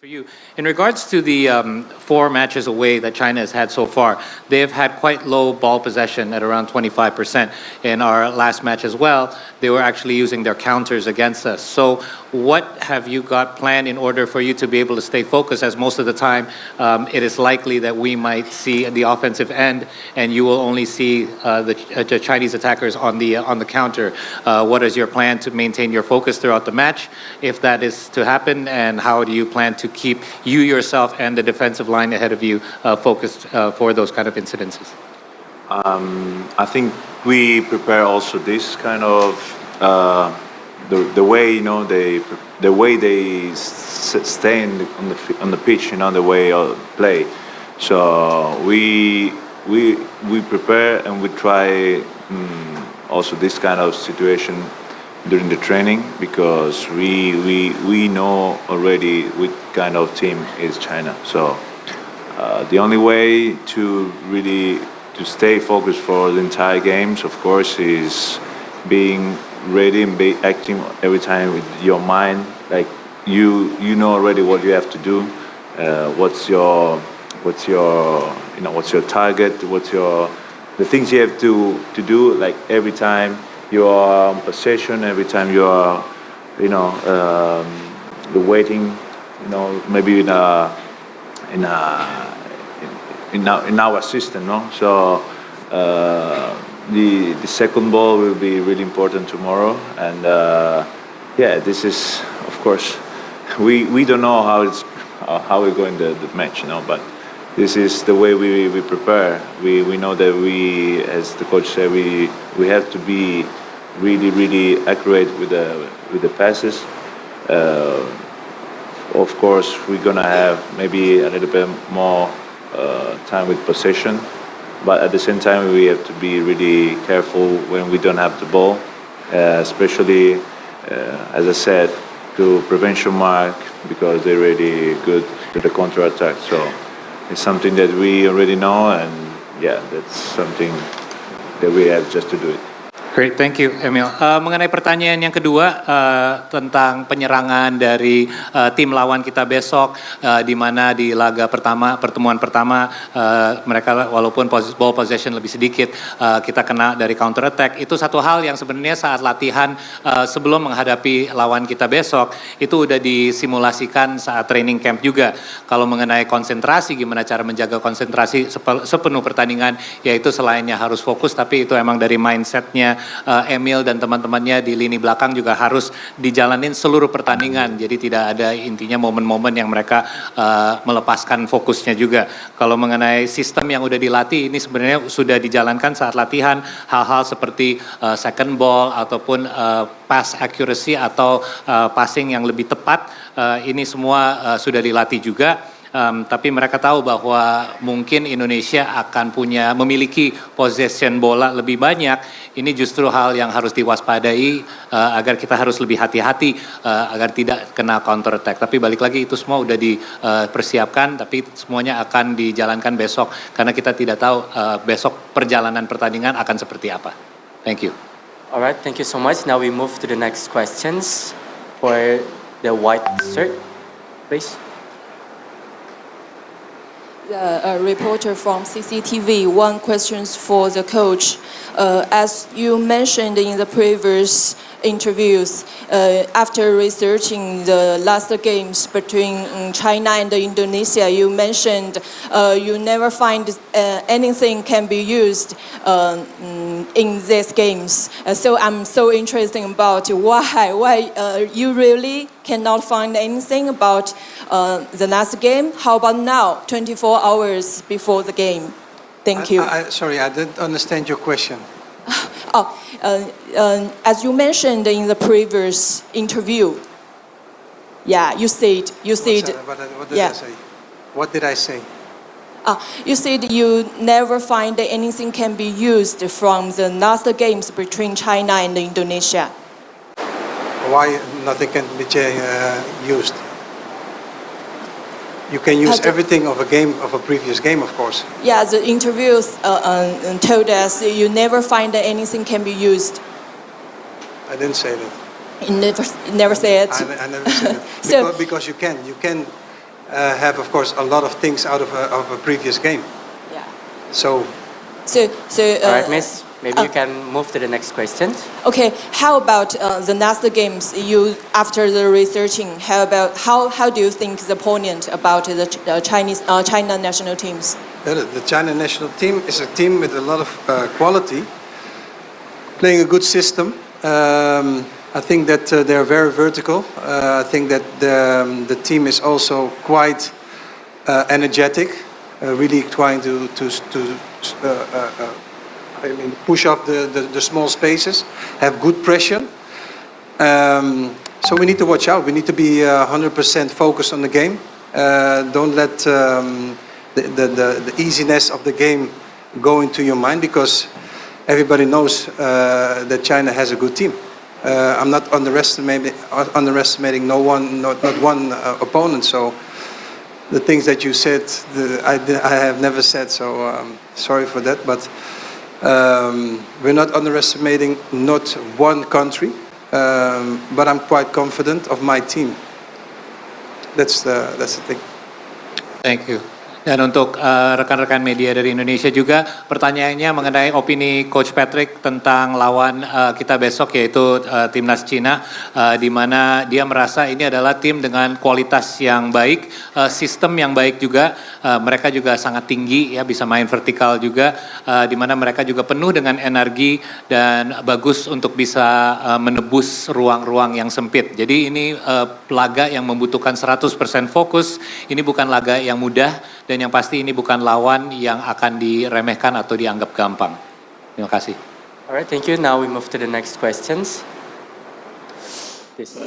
For you, in regards to the 4 matches away that China has had so far, they've had quite low ball possession at around 25%. In our last match as well, they were actually using their counters against us. So what have you got planned in order for you to be able to stay focused, as most of the time it is likely that we might see the offensive end and you will only see the Chinese attackers on the counter. What is your plan to maintain your focus throughout the match, if that is to happen, and how do you plan to keep you yourself and the defensive line ahead of you focused for those kind of incidences? I think we prepare also this kind of the way the way they stay on the pitch, the way of play. So we prepare and we try also this kind of situation during the training, because we know already what kind of team is China. So the only way to really to stay focused for the entire games, of course, is being ready and be acting every time with your mind. Like you know already what you have to do. What's your target? The things you have to do, like every time you are on possession, every time you are, the waiting, maybe in our system, no. So the second ball will be really important tomorrow, and this is, of course, we don't know how we're going the match, but this is the way we prepare. We know that as the coach said, we have to be really accurate with the passes. Of course, we're gonna have maybe a little bit more time with possession, but at the same time we have to be really careful when we don't have the ball, especially as I said, to prevention mark, because they're really good to the counter attack. So it's something that we already know, and that's something that we have just to do it. Great, thank you, Emil. Mengenai pertanyaan yang kedua tentang penyerangan dari tim lawan kita besok, di mana di laga pertama, pertemuan pertama, mereka walaupun ball possession lebih sedikit, kita kena dari counter attack. Itu satu hal yang sebenarnya saat latihan sebelum menghadapi lawan kita besok, itu udah disimulasikan saat training camp juga. Kalau mengenai konsentrasi, gimana cara menjaga konsentrasi sepenuh pertandingan, yaitu selainnya harus fokus, tapi itu emang dari mindsetnya Emil dan teman-temannya di lini belakang juga harus dijalanin seluruh pertandingan. Jadi tidak ada intinya momen-momen yang mereka melepaskan fokusnya juga. Kalau mengenai sistem yang udah dilatih, ini sebenarnya sudah dijalankan saat latihan, hal-hal seperti second ball ataupun pass accuracy atau passing yang lebih tepat, ini semua sudah dilatih juga. Tapi mereka tahu bahwa mungkin Indonesia akan memiliki possession bola lebih banyak. Ini justru hal yang harus diwaspadai, agar kita harus lebih hati-hati agar tidak kena counter attack. Tapi balik lagi, itu semua udah dipersiapkan, tapi semuanya akan dijalankan besok, karena kita tidak tahu besok perjalanan pertandingan akan seperti apa. Thank you. Alright, thank you so much. Now we move to the next questions for the white shirt, please. A reporter from CCTV. One question for the coach. As you mentioned in the previous interviews, after researching the last games between China and Indonesia, you mentioned you never find anything can be used in these games. So I'm so interested about why you really cannot find anything about the last game. How about now, 24 hours before the game? Thank you. Sorry, I didn't understand your question. As you mentioned in the previous interview, you said. What did I say? What did I say? You said you never find anything can be used from the last games between China and Indonesia. Why nothing can be used? You can use everything of a previous game, of course. Yeah, the interviews told us you never find that anything can be used. I didn't say that. You never say it. I never said it. Because you can have, of course, a lot of things out of a previous game. Yeah. So All right, Miss. Maybe you can move to the next question. Okay, how about the next games you after the researching? How do you think the opponent about the China national teams? the China national team is a team with a lot of quality, playing a good system. I think that they're very vertical. I think that the team is also quite energetic, really trying to push up the small spaces, have good pressure. So we need to watch out. We need to be 100% focused on the game. Don't let the easiness of the game go into your mind, because everybody knows that China has a good team. I'm not underestimating no one, not one opponent. So the things that you said, I have never said. So sorry for that. But we're not underestimating not one country. But I'm quite confident of my team. That's the thing. Thank you. Dan untuk rekan-rekan media dari Indonesia juga, pertanyaannya mengenai opini Coach Patrick tentang lawan kita besok, yaitu Timnas Cina, di mana dia merasa ini adalah tim dengan kualitas yang baik, sistem yang baik juga, mereka juga sangat tinggi, ya bisa main vertikal juga, di mana mereka juga penuh dengan energi dan bagus untuk bisa menebus ruang-ruang yang sempit. Jadi ini laga yang membutuhkan 100% fokus, ini bukan laga yang mudah, dan yang pasti ini bukan lawan yang akan diremehkan atau dianggap gampang. Terima kasih. All right, thank you. Now we move to the next questions. Please.